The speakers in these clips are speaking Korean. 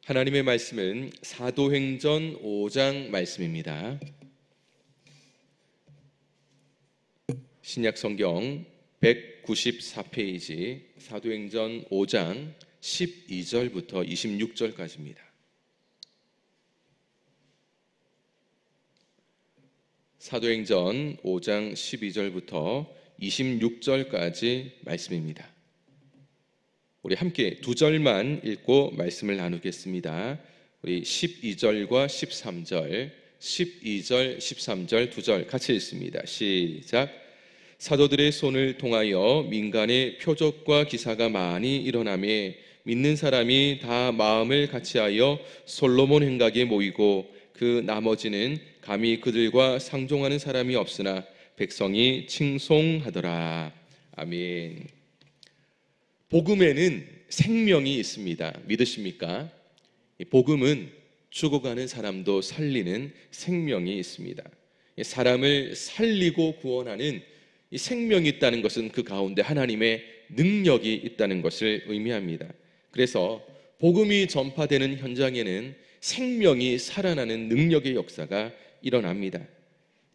하나님의 말씀은 사도행전 5장 말씀입니다. 신약 성경 194페이지 사도행전 5장 12절부터 26절까지입니다. 사도행전 5장 12절부터 26절까지 말씀입니다. 우리 함께 두 절만 읽고 말씀을 나누겠습니다. 우리 12절과 13절, 12절, 13절 두 절 같이 읽습니다. 시작. 사도들의 손을 통하여 민간의 표적과 기사가 많이 일어나며 믿는 사람이 다 마음을 같이하여 솔로몬 행각에 모이고 그 나머지는 감히 그들과 상종하는 사람이 없으나 백성이 칭송하더라. 아멘. 복음에는 생명이 있습니다. 믿으십니까? 복음은 죽어가는 사람도 살리는 생명이 있습니다. 사람을 살리고 구원하는 이 생명이 있다는 것은 그 가운데 하나님의 능력이 있다는 것을 의미합니다. 그래서 복음이 전파되는 현장에는 생명이 살아나는 능력의 역사가 일어납니다.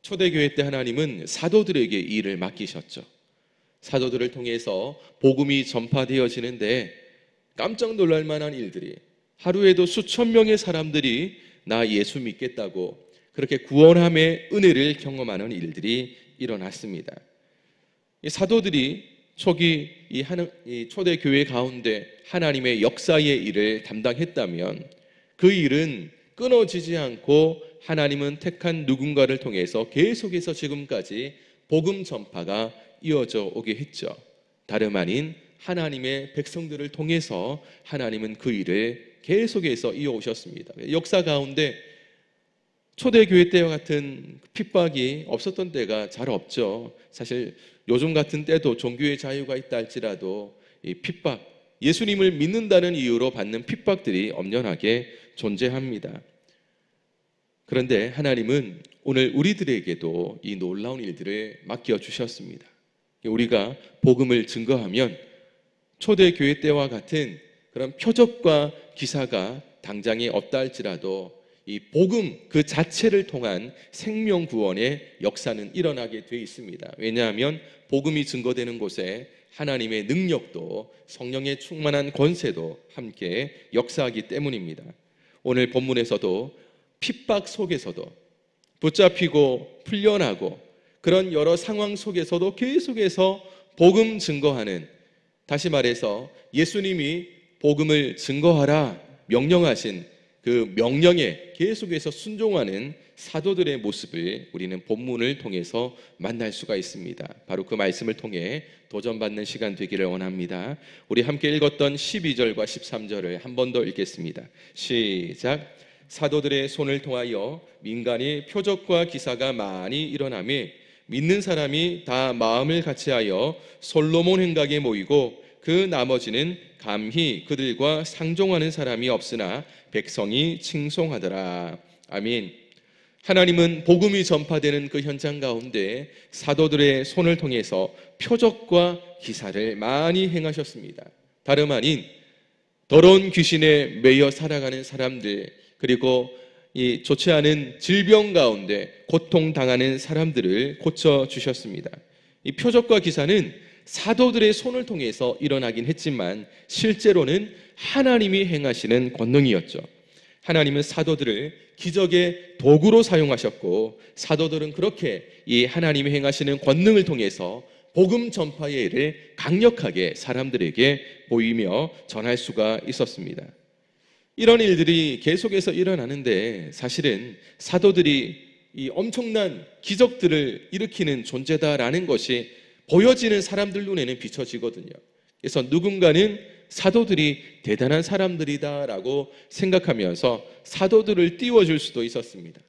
초대교회 때 하나님은 사도들에게 이 일을 맡기셨죠. 사도들을 통해서 복음이 전파되어지는데 깜짝 놀랄 만한 일들이, 하루에도 수천 명의 사람들이 나 예수 믿겠다고 그렇게 구원함의 은혜를 경험하는 일들이 일어났습니다. 이 사도들이 초기 이 초대교회 가운데 하나님의 역사의 일을 담당했다면 그 일은 끊어지지 않고 하나님은 택한 누군가를 통해서 계속해서 지금까지 복음 전파가 이어져 오게 했죠. 다름 아닌 하나님의 백성들을 통해서 하나님은 그 일을 계속해서 이어오셨습니다. 역사 가운데 초대교회 때와 같은 핍박이 없었던 때가 잘 없죠. 사실 요즘 같은 때도 종교의 자유가 있다 할지라도 이 핍박, 예수님을 믿는다는 이유로 받는 핍박들이 엄연하게 존재합니다. 그런데 하나님은 오늘 우리들에게도 이 놀라운 일들을 맡겨주셨습니다. 우리가 복음을 증거하면 초대교회 때와 같은 그런 표적과 기사가 당장에 없다 할지라도 이 복음 그 자체를 통한 생명 구원의 역사는 일어나게 돼 있습니다. 왜냐하면 복음이 증거되는 곳에 하나님의 능력도 성령의 충만한 권세도 함께 역사하기 때문입니다. 오늘 본문에서도 핍박 속에서도 붙잡히고 풀려나고 그런 여러 상황 속에서도 계속해서 복음 증거하는, 다시 말해서 예수님이 복음을 증거하라 명령하신 그 명령에 계속해서 순종하는 사도들의 모습을 우리는 본문을 통해서 만날 수가 있습니다. 바로 그 말씀을 통해 도전받는 시간 되기를 원합니다. 우리 함께 읽었던 12절과 13절을 한 번 더 읽겠습니다. 시작. 사도들의 손을 통하여 민간의 표적과 기사가 많이 일어나며 믿는 사람이 다 마음을 같이하여 솔로몬 행각에 모이고 그 나머지는 감히 그들과 상종하는 사람이 없으나 백성이 칭송하더라. 아멘. 하나님은 복음이 전파되는 그 현장 가운데 사도들의 손을 통해서 표적과 기사를 많이 행하셨습니다. 다름 아닌 더러운 귀신에 매여 살아가는 사람들, 그리고 이 좋지 않은 질병 가운데 고통당하는 사람들을 고쳐주셨습니다. 이 표적과 기사는 사도들의 손을 통해서 일어나긴 했지만 실제로는 하나님이 행하시는 권능이었죠. 하나님은 사도들을 기적의 도구로 사용하셨고 사도들은 그렇게 이 하나님이 행하시는 권능을 통해서 복음 전파의 일을 강력하게 사람들에게 보이며 전할 수가 있었습니다. 이런 일들이 계속해서 일어나는데 사실은 사도들이 이 엄청난 기적들을 일으키는 존재다라는 것이 보여지는 사람들 눈에는 비춰지거든요. 그래서 누군가는 사도들이 대단한 사람들이다라고 생각하면서 사도들을 띄워줄 수도 있었습니다.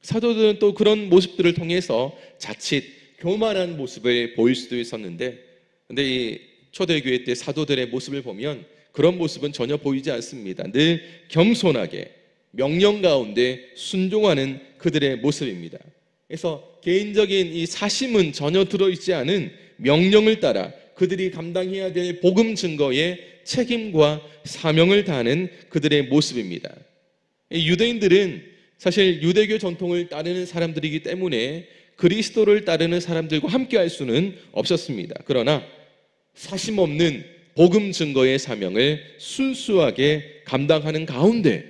사도들은 또 그런 모습들을 통해서 자칫 교만한 모습을 보일 수도 있었는데, 근데 이 초대교회 때 사도들의 모습을 보면 그런 모습은 전혀 보이지 않습니다. 늘 겸손하게 명령 가운데 순종하는 그들의 모습입니다. 그래서 개인적인 이 사심은 전혀 들어있지 않은 명령을 따라 그들이 감당해야 될 복음 증거에 책임과 사명을 다하는 그들의 모습입니다. 유대인들은 사실 유대교 전통을 따르는 사람들이기 때문에 그리스도를 따르는 사람들과 함께 할 수는 없었습니다. 그러나 사심 없는 복음 증거의 사명을 순수하게 감당하는 가운데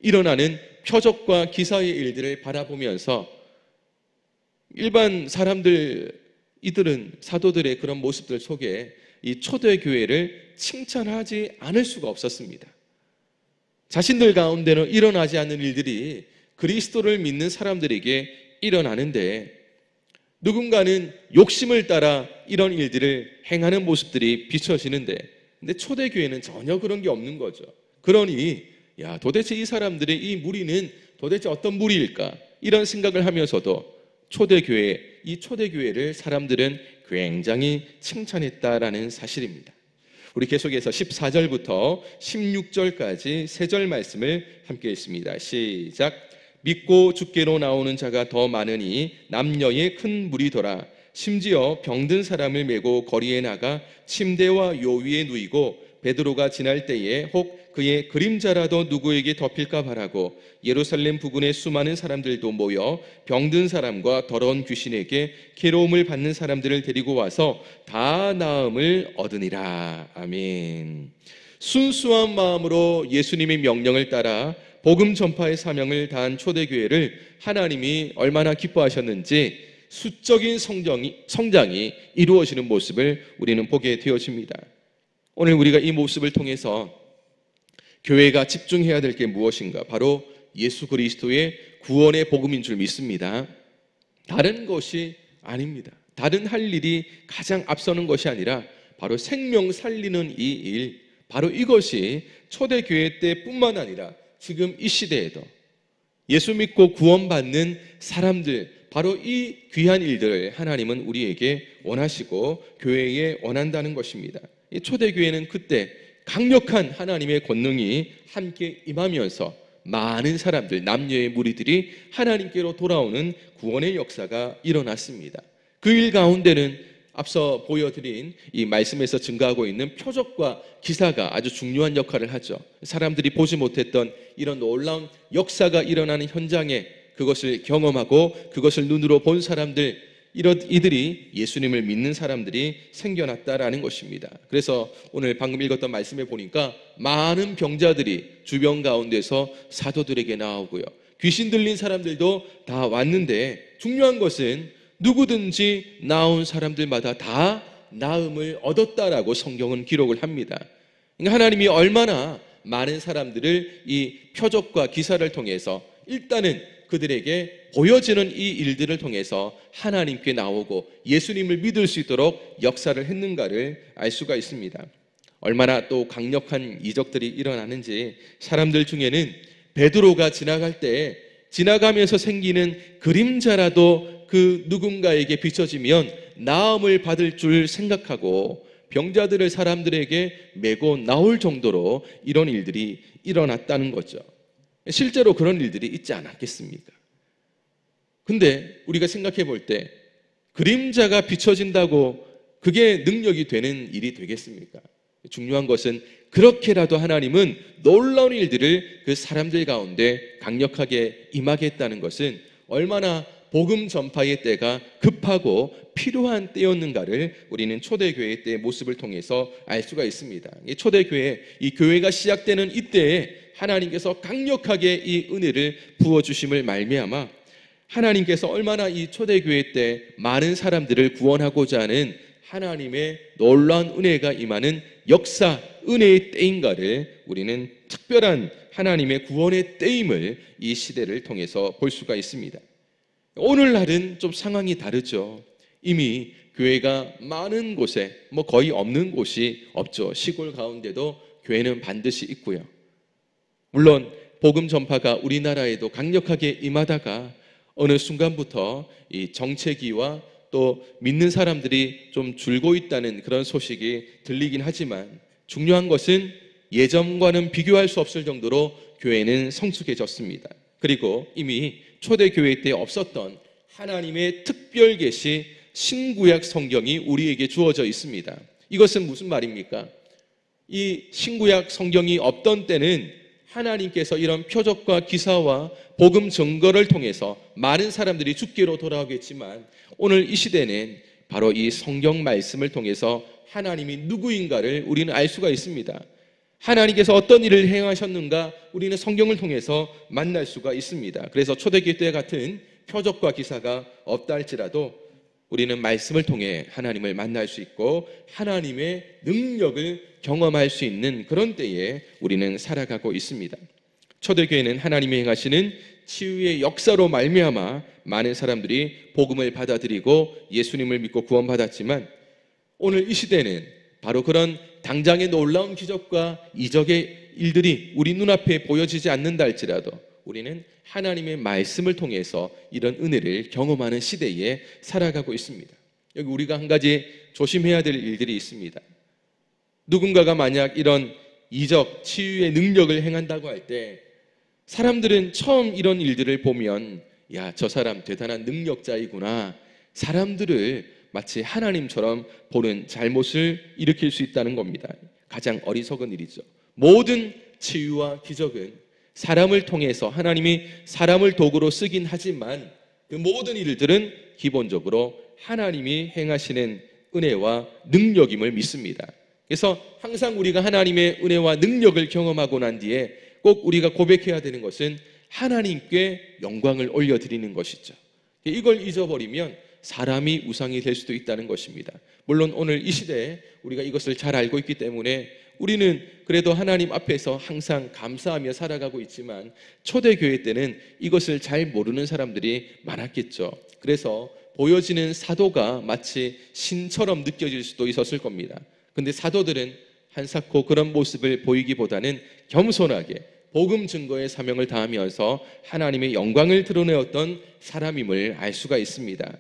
일어나는 표적과 기사의 일들을 바라보면서 일반 사람들, 이들은 사도들의 그런 모습들 속에 이 초대교회를 칭찬하지 않을 수가 없었습니다. 자신들 가운데는 일어나지 않는 일들이 그리스도를 믿는 사람들에게 일어나는데 누군가는 욕심을 따라 이런 일들을 행하는 모습들이 비춰지는데, 근데 초대교회는 전혀 그런 게 없는 거죠. 그러니 도대체 이 사람들의 이 무리는 도대체 어떤 무리일까? 이런 생각을 하면서도 이 초대교회를 사람들은 굉장히 칭찬했다라는 사실입니다. 우리 계속해서 14절부터 16절까지 3절 말씀을 함께 읽습니다. 시작. 믿고 주께로 나오는 자가 더 많으니 남녀의 큰 무리더라. 심지어 병든 사람을 메고 거리에 나가 침대와 요 위에 누이고 베드로가 지날 때에 혹 그의 그림자라도 누구에게 덮일까 바라고 예루살렘 부근의 수많은 사람들도 모여 병든 사람과 더러운 귀신에게 괴로움을 받는 사람들을 데리고 와서 다 나음을 얻으니라. 아멘. 순수한 마음으로 예수님의 명령을 따라 복음 전파의 사명을 다한 초대교회를 하나님이 얼마나 기뻐하셨는지 수적인 성장이 이루어지는 모습을 우리는 보게 되어집니다. 오늘 우리가 이 모습을 통해서 교회가 집중해야 될 게 무엇인가? 바로 예수 그리스도의 구원의 복음인 줄 믿습니다. 다른 것이 아닙니다. 다른 할 일이 가장 앞서는 것이 아니라 바로 생명 살리는 이 일, 바로 이것이 초대교회 때뿐만 아니라 지금 이 시대에도 예수 믿고 구원받는 사람들, 바로 이 귀한 일들을 하나님은 우리에게 원하시고 교회에 원한다는 것입니다. 이 초대교회는 그때 강력한 하나님의 권능이 함께 임하면서 많은 사람들, 남녀의 무리들이 하나님께로 돌아오는 구원의 역사가 일어났습니다. 그 일 가운데는 앞서 보여드린 이 말씀에서 증가하고 있는 표적과 기사가 아주 중요한 역할을 하죠. 사람들이 보지 못했던 이런 놀라운 역사가 일어나는 현장에 그것을 경험하고 그것을 눈으로 본 사람들, 이들이 예수님을 믿는 사람들이 생겨났다라는 것입니다. 그래서 오늘 방금 읽었던 말씀에 보니까 많은 병자들이 주변 가운데서 사도들에게 나오고요, 귀신 들린 사람들도 다 왔는데 중요한 것은 누구든지 나온 사람들마다 다 나음을 얻었다라고 성경은 기록을 합니다. 그러니까 하나님이 얼마나 많은 사람들을 이 표적과 기사를 통해서 일단은 그들에게 보여지는 이 일들을 통해서 하나님께 나오고 예수님을 믿을 수 있도록 역사를 했는가를 알 수가 있습니다. 얼마나 또 강력한 이적들이 일어나는지 사람들 중에는 베드로가 지나갈 때 지나가면서 생기는 그림자라도 그 누군가에게 비춰지면 나음을 받을 줄 생각하고 병자들을 사람들에게 메고 나올 정도로 이런 일들이 일어났다는 거죠. 실제로 그런 일들이 있지 않았겠습니까? 근데 우리가 생각해 볼 때 그림자가 비춰진다고 그게 능력이 되는 일이 되겠습니까? 중요한 것은 그렇게라도 하나님은 놀라운 일들을 그 사람들 가운데 강력하게 임하게 했다는 것은 얼마나 복음 전파의 때가 급하고 필요한 때였는가를 우리는 초대교회 때의 모습을 통해서 알 수가 있습니다. 이 초대교회, 이 교회가 시작되는 이때에 하나님께서 강력하게 이 은혜를 부어주심을 말미암아 하나님께서 얼마나 이 초대교회 때 많은 사람들을 구원하고자 하는 하나님의 놀라운 은혜가 임하는 역사, 은혜의 때인가를 우리는 특별한 하나님의 구원의 때임을 이 시대를 통해서 볼 수가 있습니다. 오늘날은 좀 상황이 다르죠. 이미 교회가 많은 곳에 거의 없는 곳이 없죠. 시골 가운데도 교회는 반드시 있고요. 물론 복음 전파가 우리나라에도 강력하게 임하다가 어느 순간부터 이 정체기와 또 믿는 사람들이 좀 줄고 있다는 그런 소식이 들리긴 하지만 중요한 것은 예전과는 비교할 수 없을 정도로 교회는 성숙해졌습니다. 그리고 이미 초대교회 때 없었던 하나님의 특별 계시 신구약 성경이 우리에게 주어져 있습니다. 이것은 무슨 말입니까? 이 신구약 성경이 없던 때는 하나님께서 이런 표적과 기사와 복음 증거를 통해서 많은 사람들이 주께로 돌아오겠지만, 오늘 이 시대는 바로 이 성경 말씀을 통해서 하나님이 누구인가를 우리는 알 수가 있습니다. 하나님께서 어떤 일을 행하셨는가 우리는 성경을 통해서 만날 수가 있습니다. 그래서 초대교회 때 같은 표적과 기사가 없다 할지라도 우리는 말씀을 통해 하나님을 만날 수 있고 하나님의 능력을 경험할 수 있는 그런 때에 우리는 살아가고 있습니다. 초대교회는 하나님이 행하시는 치유의 역사로 말미암아 많은 사람들이 복음을 받아들이고 예수님을 믿고 구원받았지만, 오늘 이 시대는 바로 그런 당장의 놀라운 기적과 이적의 일들이 우리 눈앞에 보여지지 않는다 할지라도 우리는 하나님의 말씀을 통해서 이런 은혜를 경험하는 시대에 살아가고 있습니다. 여기 우리가 한 가지 조심해야 될 일들이 있습니다. 누군가가 만약 이런 이적, 치유의 능력을 행한다고 할 때 사람들은 처음 이런 일들을 보면 야, 저 사람 대단한 능력자이구나, 사람들을 마치 하나님처럼 보는 잘못을 일으킬 수 있다는 겁니다. 가장 어리석은 일이죠. 모든 치유와 기적은 사람을 통해서 하나님이 사람을 도구로 쓰긴 하지만 그 모든 일들은 기본적으로 하나님이 행하시는 은혜와 능력임을 믿습니다. 그래서 항상 우리가 하나님의 은혜와 능력을 경험하고 난 뒤에 꼭 우리가 고백해야 되는 것은 하나님께 영광을 올려드리는 것이죠. 이걸 잊어버리면 사람이 우상이 될 수도 있다는 것입니다. 물론 오늘 이 시대에 우리가 이것을 잘 알고 있기 때문에 우리는 그래도 하나님 앞에서 항상 감사하며 살아가고 있지만, 초대교회 때는 이것을 잘 모르는 사람들이 많았겠죠. 그래서 보여지는 사도가 마치 신처럼 느껴질 수도 있었을 겁니다. 근데 사도들은 한사코 그런 모습을 보이기보다는 겸손하게 복음 증거의 사명을 다하면서 하나님의 영광을 드러내었던 사람임을 알 수가 있습니다.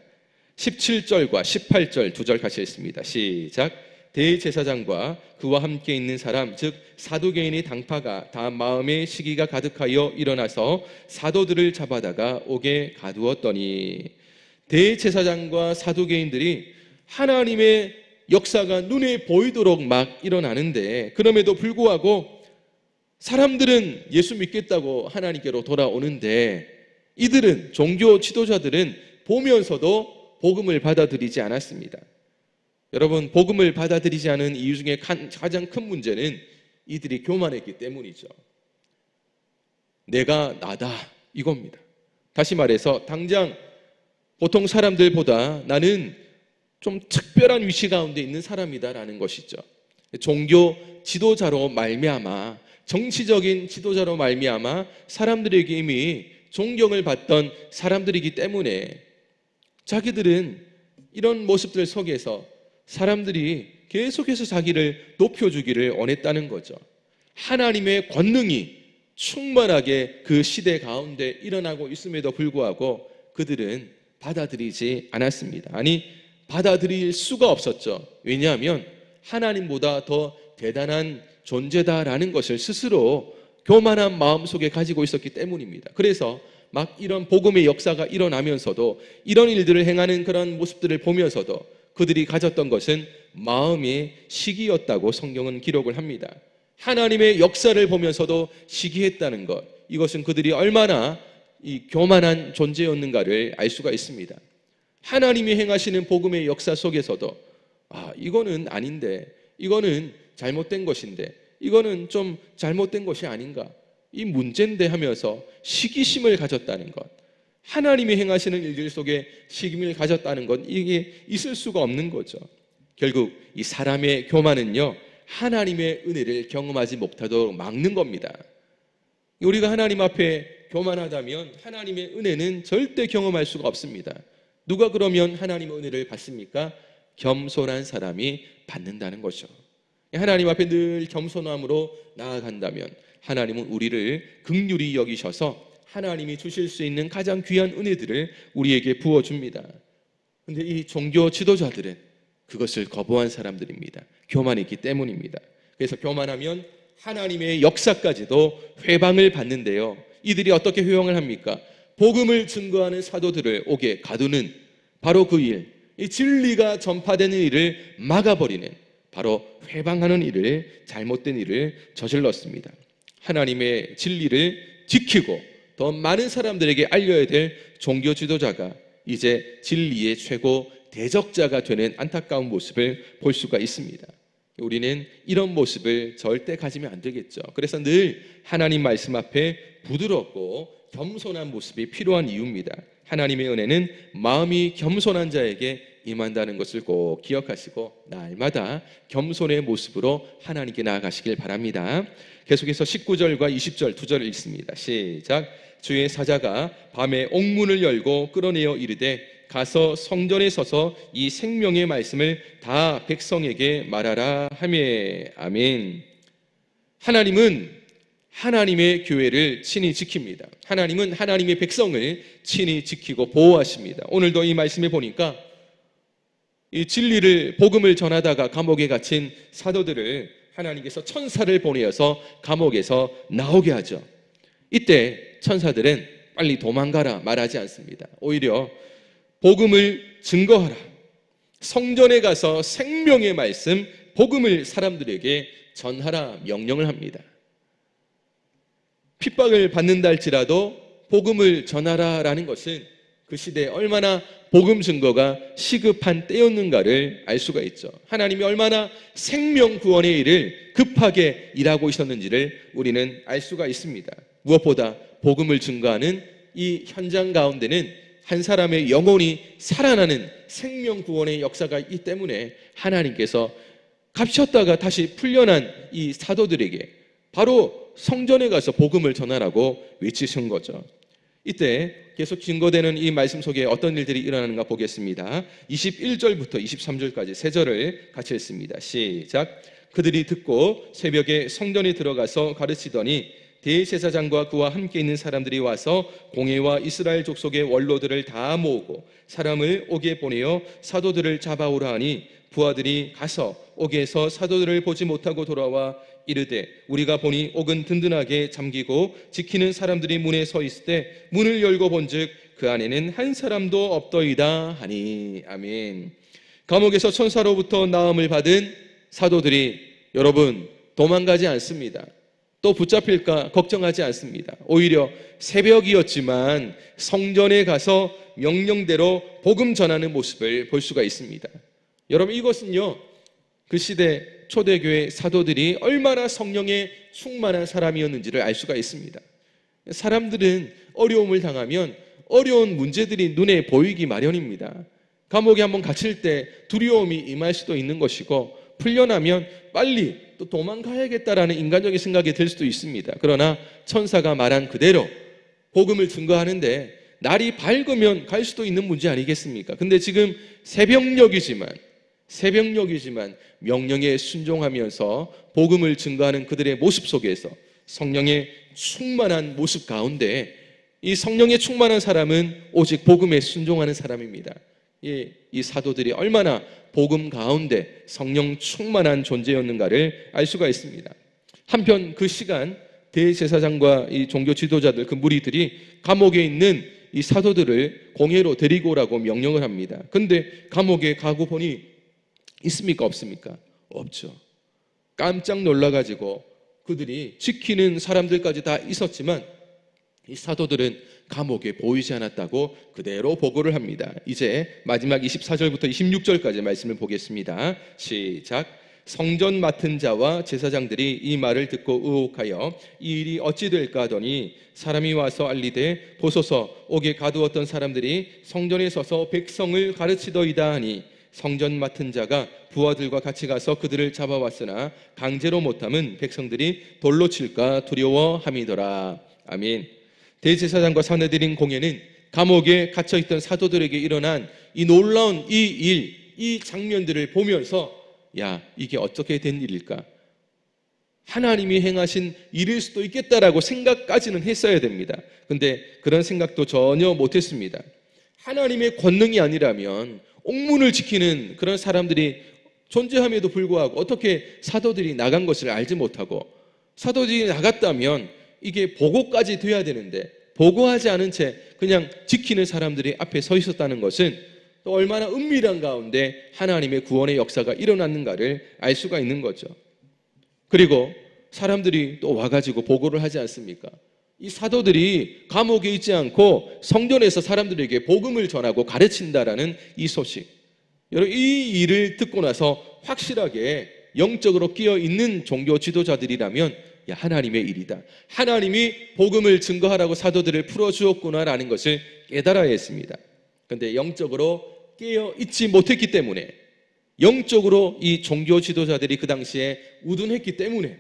17절과 18절 두 절 같이 읽습니다. 시작. 대제사장과 그와 함께 있는 사람 즉 사두개인의 당파가 다 마음의 시기가 가득하여 일어나서 사도들을 잡아다가 옥에 가두었더니, 대제사장과 사두개인들이 하나님의 역사가 눈에 보이도록 막 일어나는데, 그럼에도 불구하고 사람들은 예수 믿겠다고 하나님께로 돌아오는데 이들은, 종교 지도자들은 보면서도 복음을 받아들이지 않았습니다. 여러분, 복음을 받아들이지 않은 이유 중에 가장 큰 문제는 이들이 교만했기 때문이죠. 내가 나다 이겁니다. 다시 말해서 당장 보통 사람들보다 나는 좀 특별한 위치 가운데 있는 사람이다라는 것이죠. 종교 지도자로 말미암아, 정치적인 지도자로 말미암아 사람들에게 이미 존경을 받던 사람들이기 때문에 자기들은 이런 모습들 속에서 사람들이 계속해서 자기를 높여주기를 원했다는 거죠. 하나님의 권능이 충만하게 그 시대 가운데 일어나고 있음에도 불구하고 그들은 받아들이지 않았습니다. 아니, 받아들일 수가 없었죠. 왜냐하면 하나님보다 더 대단한 존재다라는 것을 스스로 교만한 마음속에 가지고 있었기 때문입니다. 그래서 막 이런 복음의 역사가 일어나면서도, 이런 일들을 행하는 그런 모습들을 보면서도 그들이 가졌던 것은 마음의 시기였다고 성경은 기록을 합니다. 하나님의 역사를 보면서도 시기했다는 것, 이것은 그들이 얼마나 이 교만한 존재였는가를 알 수가 있습니다. 하나님이 행하시는 복음의 역사 속에서도 이거는 아닌데, 이거는 잘못된 것인데, 이거는 좀 잘못된 것이 아닌가, 이 문제인데 하면서 시기심을 가졌다는 것, 하나님이 행하시는 일들 속에 시기심을 가졌다는 것, 이게 있을 수가 없는 거죠. 결국 이 사람의 교만은요, 하나님의 은혜를 경험하지 못하도록 막는 겁니다. 우리가 하나님 앞에 교만하다면 하나님의 은혜는 절대 경험할 수가 없습니다. 누가 그러면 하나님의 은혜를 받습니까? 겸손한 사람이 받는다는 거죠. 하나님 앞에 늘 겸손함으로 나아간다면 하나님은 우리를 긍휼히 여기셔서 하나님이 주실 수 있는 가장 귀한 은혜들을 우리에게 부어줍니다. 그런데 이 종교 지도자들은 그것을 거부한 사람들입니다. 교만했기 때문입니다. 그래서 교만하면 하나님의 역사까지도 회방을 받는데요, 이들이 어떻게 회방을 합니까? 복음을 증거하는 사도들을 옥에 가두는 바로 그 일, 이 진리가 전파되는 일을 막아버리는, 바로 회방하는 일을, 잘못된 일을 저질렀습니다. 하나님의 진리를 지키고 더 많은 사람들에게 알려야 될 종교 지도자가 이제 진리의 최고 대적자가 되는 안타까운 모습을 볼 수가 있습니다. 우리는 이런 모습을 절대 가지면 안 되겠죠. 그래서 늘 하나님 말씀 앞에 부드럽고 겸손한 모습이 필요한 이유입니다. 하나님의 은혜는 마음이 겸손한 자에게 임한다는 것을 꼭 기억하시고 날마다 겸손의 모습으로 하나님께 나아가시길 바랍니다. 계속해서 19절과 20절 두 절을 읽습니다. 시작. 주의 사자가 밤에 옥문을 열고 끌어내어 이르되 가서 성전에 서서 이 생명의 말씀을 다 백성에게 말하라 하며. 아멘. 하나님은 하나님의 교회를 친히 지킵니다. 하나님은 하나님의 백성을 친히 지키고 보호하십니다. 오늘도 이 말씀에 보니까 이 진리를 복음을 전하다가 감옥에 갇힌 사도들을 하나님께서 천사를 보내어서 감옥에서 나오게 하죠. 이때 천사들은 빨리 도망가라 말하지 않습니다. 오히려 복음을 증거하라, 성전에 가서 생명의 말씀 복음을 사람들에게 전하라 명령을 합니다. 핍박을 받는다 할지라도 복음을 전하라라는 것은 그 시대에 얼마나 복음 증거가 시급한 때였는가를 알 수가 있죠. 하나님이 얼마나 생명 구원의 일을 급하게 일하고 있었는지를 우리는 알 수가 있습니다. 무엇보다 복음을 증거하는 이 현장 가운데는 한 사람의 영혼이 살아나는 생명 구원의 역사가 있기 때문에 하나님께서 갇혔다가 다시 풀려난 이 사도들에게 바로 성전에 가서 복음을 전하라고 외치신 거죠. 이때 계속 증거되는 이 말씀 속에 어떤 일들이 일어나는가 보겠습니다. 21절부터 23절까지 세 절을 같이 읽습니다. 시작. 그들이 듣고 새벽에 성전에 들어가서 가르치더니 대제사장과 그와 함께 있는 사람들이 와서 공회와 이스라엘 족속의 원로들을 다 모으고 사람을 옥에 보내어 사도들을 잡아오라 하니 부하들이 가서 옥에서 사도들을 보지 못하고 돌아와 이르되 우리가 보니 옥은 든든하게 잠기고 지키는 사람들이 문에 서 있을 때 문을 열고 본즉 그 안에는 한 사람도 없더이다 하니. 아멘. 감옥에서 천사로부터 나음을 받은 사도들이 여러분 도망가지 않습니다. 또 붙잡힐까 걱정하지 않습니다. 오히려 새벽이었지만 성전에 가서 명령대로 복음 전하는 모습을 볼 수가 있습니다. 여러분 이것은요 그 시대 초대교회 사도들이 얼마나 성령에 충만한 사람이었는지를 알 수가 있습니다. 사람들은 어려움을 당하면 어려운 문제들이 눈에 보이기 마련입니다. 감옥에 한번 갇힐 때 두려움이 임할 수도 있는 것이고 풀려나면 빨리 또 도망가야겠다라는 인간적인 생각이 들 수도 있습니다. 그러나 천사가 말한 그대로 복음을 증거하는데 날이 밝으면 갈 수도 있는 문제 아니겠습니까? 근데 지금 새벽녘이지만 명령에 순종하면서 복음을 증거하는 그들의 모습 속에서 성령의 충만한 모습 가운데 이 성령에 충만한 사람은 오직 복음에 순종하는 사람입니다. 이 사도들이 얼마나 복음 가운데 성령 충만한 존재였는가를 알 수가 있습니다. 한편 그 시간 대제사장과 이 종교 지도자들 그 무리들이 감옥에 있는 이 사도들을 공회로 데리고 오라고 명령을 합니다. 근데 감옥에 가고 보니 있습니까? 없습니까? 없죠. 깜짝 놀라가지고 그들이 지키는 사람들까지 다 있었지만 이 사도들은 감옥에 보이지 않았다고 그대로 보고를 합니다. 이제 마지막 24절부터 26절까지 말씀을 보겠습니다. 시작. 성전 맡은 자와 제사장들이 이 말을 듣고 의혹하여 이 일이 어찌 될까 하더니 사람이 와서 알리되 보소서 옥에 가두었던 사람들이 성전에 서서 백성을 가르치더이다 하니 성전 맡은 자가 부하들과 같이 가서 그들을 잡아왔으나 강제로 못함은 백성들이 돌로 칠까 두려워함이더라. 아멘. 대제사장과 사내들인 공회는 감옥에 갇혀있던 사도들에게 일어난 이 놀라운 이 장면들을 보면서 야 이게 어떻게 된 일일까? 하나님이 행하신 일일 수도 있겠다라고 생각까지는 했어야 됩니다. 근데 그런 생각도 전혀 못했습니다. 하나님의 권능이 아니라면 옥문을 지키는 그런 사람들이 존재함에도 불구하고 어떻게 사도들이 나간 것을 알지 못하고 사도들이 나갔다면 이게 보고까지 돼야 되는데 보고하지 않은 채 그냥 지키는 사람들이 앞에 서 있었다는 것은 또 얼마나 은밀한 가운데 하나님의 구원의 역사가 일어났는가를 알 수가 있는 거죠. 그리고 사람들이 또 와가지고 보고를 하지 않습니까? 이 사도들이 감옥에 있지 않고 성전에서 사람들에게 복음을 전하고 가르친다라는 이 소식. 여러분, 이 일을 듣고 나서 확실하게 영적으로 끼어 있는 종교 지도자들이라면 하나님의 일이다, 하나님이 복음을 증거하라고 사도들을 풀어주었구나라는 것을 깨달아야 했습니다. 그런데 영적으로 깨어 있지 못했기 때문에, 영적으로 이 종교 지도자들이 그 당시에 우둔했기 때문에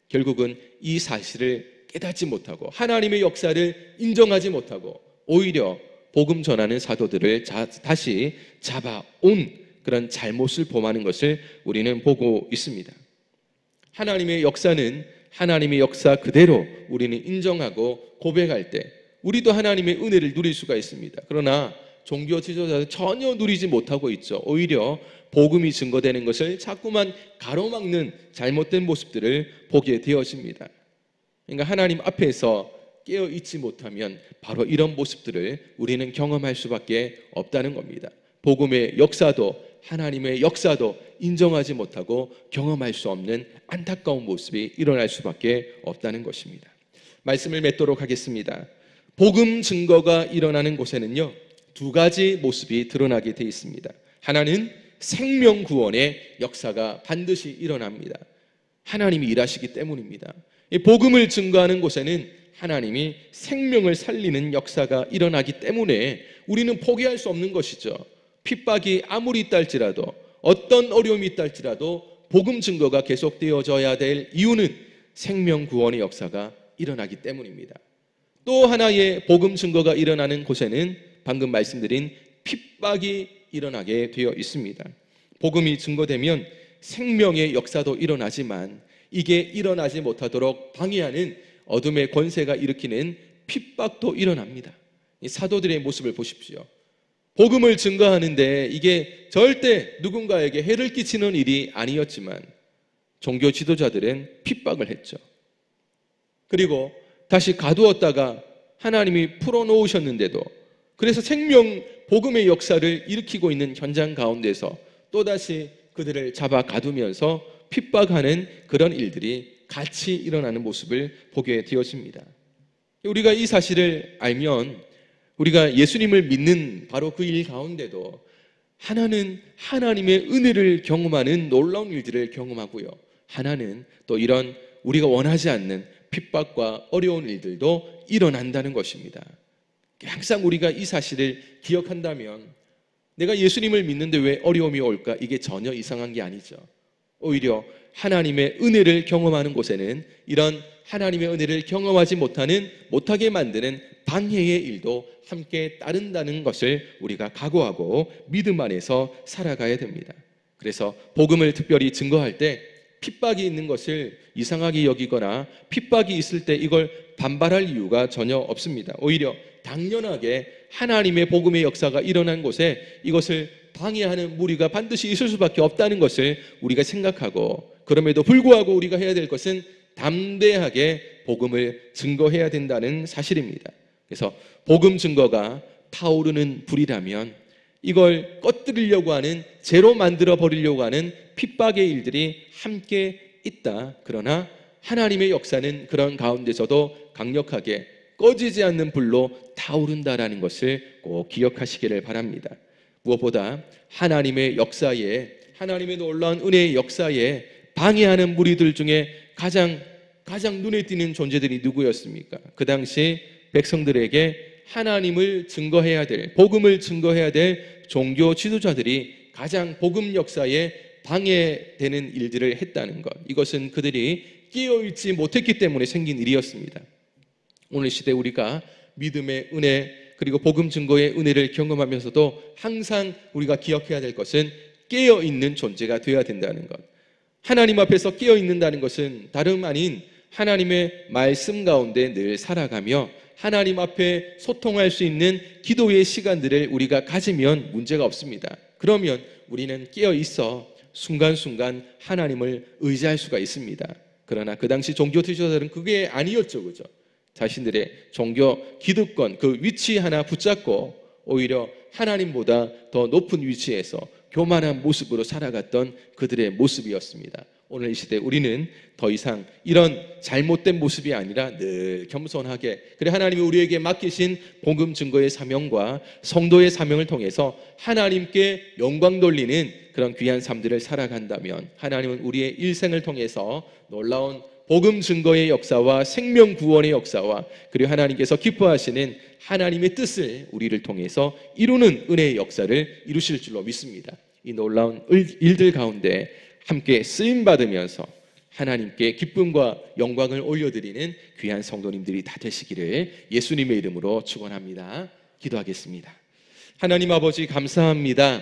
결국은 이 사실을 깨닫지 못하고 하나님의 역사를 인정하지 못하고 오히려 복음 전하는 사도들을 다시 잡아온 그런 잘못을 범하는 것을 우리는 보고 있습니다. 하나님의 역사는 하나님의 역사 그대로 우리는 인정하고 고백할 때 우리도 하나님의 은혜를 누릴 수가 있습니다. 그러나 종교 지도자들 전혀 누리지 못하고 있죠. 오히려 복음이 증거되는 것을 자꾸만 가로막는 잘못된 모습들을 보게 되어집니다. 그러니까 하나님 앞에서 깨어 있지 못하면 바로 이런 모습들을 우리는 경험할 수밖에 없다는 겁니다. 복음의 역사도 하나님의 역사도 인정하지 못하고 경험할 수 없는 안타까운 모습이 일어날 수밖에 없다는 것입니다. 말씀을 맺도록 하겠습니다. 복음 증거가 일어나는 곳에는요, 두 가지 모습이 드러나게 되어 있습니다. 하나는 생명 구원의 역사가 반드시 일어납니다. 하나님이 일하시기 때문입니다. 이 복음을 증거하는 곳에는 하나님이 생명을 살리는 역사가 일어나기 때문에 우리는 포기할 수 없는 것이죠. 핍박이 아무리 있다 할지라도, 어떤 어려움이 있다 할지라도 복음 증거가 계속되어져야 될 이유는 생명 구원의 역사가 일어나기 때문입니다. 또 하나의 복음 증거가 일어나는 곳에는 방금 말씀드린 핍박이 일어나게 되어 있습니다. 복음이 증거되면 생명의 역사도 일어나지만 이게 일어나지 못하도록 방해하는 어둠의 권세가 일으키는 핍박도 일어납니다. 이 사도들의 모습을 보십시오. 복음을 증거하는데 이게 절대 누군가에게 해를 끼치는 일이 아니었지만 종교 지도자들은 핍박을 했죠. 그리고 다시 가두었다가 하나님이 풀어놓으셨는데도, 그래서 생명 복음의 역사를 일으키고 있는 현장 가운데서 또다시 그들을 잡아 가두면서 핍박하는 그런 일들이 같이 일어나는 모습을 보게 되어집니다. 우리가 이 사실을 알면 우리가 예수님을 믿는 바로 그 일 가운데도 하나는 하나님의 은혜를 경험하는 놀라운 일들을 경험하고요, 하나는 또 이런 우리가 원하지 않는 핍박과 어려운 일들도 일어난다는 것입니다. 항상 우리가 이 사실을 기억한다면 내가 예수님을 믿는데 왜 어려움이 올까? 이게 전혀 이상한 게 아니죠. 오히려 하나님의 은혜를 경험하는 곳에는 이런 하나님의 은혜를 경험하지 못하게 만드는 방해의 일도 함께 따른다는 것을 우리가 각오하고 믿음 안에서 살아가야 됩니다. 그래서 복음을 특별히 증거할 때 핍박이 있는 것을 이상하게 여기거나 핍박이 있을 때 이걸 반발할 이유가 전혀 없습니다. 오히려 당연하게 하나님의 복음의 역사가 일어난 곳에 이것을 방해하는 무리가 반드시 있을 수밖에 없다는 것을 우리가 생각하고, 그럼에도 불구하고 우리가 해야 될 것은 담대하게 복음을 증거해야 된다는 사실입니다. 그래서 복음 증거가 타오르는 불이라면 이걸 꺼뜨리려고 하는, 죄로 만들어 버리려고 하는 핍박의 일들이 함께 있다. 그러나 하나님의 역사는 그런 가운데서도 강력하게 꺼지지 않는 불로 타오른다라는 것을 꼭 기억하시기를 바랍니다. 무엇보다 하나님의 역사에, 하나님의 놀라운 은혜의 역사에 방해하는 무리들 중에 가장 눈에 띄는 존재들이 누구였습니까? 그 당시 백성들에게 하나님을 증거해야 될, 복음을 증거해야 될 종교 지도자들이 가장 복음 역사에 방해되는 일들을 했다는 것, 이것은 그들이 깨어있지 못했기 때문에 생긴 일이었습니다. 오늘 시대 우리가 믿음의 은혜 그리고 복음 증거의 은혜를 경험하면서도 항상 우리가 기억해야 될 것은 깨어있는 존재가 되어야 된다는 것. 하나님 앞에서 깨어있는다는 것은 다름 아닌 하나님의 말씀 가운데 늘 살아가며 하나님 앞에 소통할 수 있는 기도의 시간들을 우리가 가지면 문제가 없습니다. 그러면 우리는 깨어있어 순간순간 하나님을 의지할 수가 있습니다. 그러나 그 당시 종교 지도자들은 그게 아니었죠, 그죠? 자신들의 종교 기득권 그 위치 하나 붙잡고 오히려 하나님보다 더 높은 위치에서 교만한 모습으로 살아갔던 그들의 모습이었습니다. 오늘 이 시대 우리는 더 이상 이런 잘못된 모습이 아니라 늘 겸손하게, 그래 하나님이 우리에게 맡기신 복음 증거의 사명과 성도의 사명을 통해서 하나님께 영광 돌리는 그런 귀한 삶들을 살아간다면 하나님은 우리의 일생을 통해서 놀라운 복음 증거의 역사와 생명 구원의 역사와 그리고 하나님께서 기뻐하시는 하나님의 뜻을 우리를 통해서 이루는 은혜의 역사를 이루실 줄로 믿습니다. 이 놀라운 일들 가운데 함께 쓰임 받으면서 하나님께 기쁨과 영광을 올려드리는 귀한 성도님들이 다 되시기를 예수님의 이름으로 축원합니다. 기도하겠습니다. 하나님 아버지 감사합니다.